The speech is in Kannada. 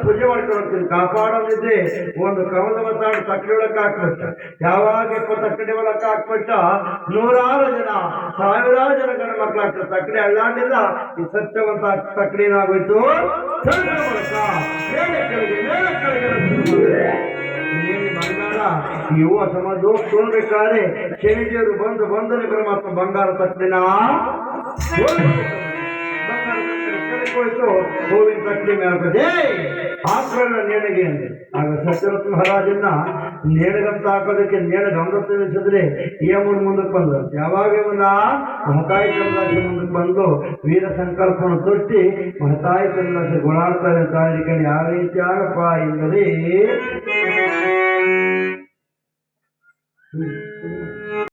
ಪೂಜೆ ಮಾಡ್ಕೊಳ್ತೀನಿ ಕಾಪಾಡೋದಿದ್ರೆ ಒಂದು ಕವಲ ಮಾತಾಡಿ ತಕ್ಕಡಿ ಒಳಕ್ಕೆ ಹಾಕ್ಬಿಟ್ಟ ಯಾವಾಗ 20 ತಕ್ಕಡಿ ಒಳಕ್ಕೆ ಹಾಕ್ಬಿಟ್ಟ 100 ಜನ 1000 ಜನ ಗಂಡ ಮಕ್ಕಳಾಗ್ತದೆ ತಕ್ಕಡಿ ಅಳ್ಳಾಡಿಲ್ಲ ಈ ಸತ್ಯವಂತ ತಕ್ಕಡಿನಾಗೋಯ್ತು ಬಂಗಾರ ಇವು ಸಮಾಜ ತೋರ್ಬೇಕಾದ್ರೆ ಶನಿದೇವರು ಬಂದನೆ ಪರಮಾತ್ಮ ಬಂಗಾರ ತಕ್ಕಡಿನ ಹೋಯ್ತು ಹೂವಿನ ತಕ್ಕಡಿ ಮೇಲೆ ಹಾಕೋಣ ನೇಣಿಗೆ ಅಂದೆ ಆಗ ಸತ್ಯರತ್ನ ಮಹಾರಾಜನ್ನ ನೇಣಗಂತ ಹಾಕೋದಕ್ಕೆ ನೇಣಗ ಅಮೃತ ತಿಳಿಸಿದ್ರೆ ಏಮೂರು ಮುಂದಕ್ಕೆ ಬಂದ್ರು ಯಾವಾಗ ಮಹತಾಯಿ ಚಂದ್ರಾಜ ಮುಂದಕ್ಕೆ ಬಂದು ವೀರ ಸಂಕಲ್ಪವನ್ನು ತೊಟ್ಟಿ ಮಹತಾಯಿ ಚಂದ್ರಾಜ ಗುಣಾಡ್ತಾರೆ ಅಂತ ಹೇಳಿಕೊಂಡು ಯಾವ ರೀತಿ ಆಗಪ್ಪ ಎಂದರೆ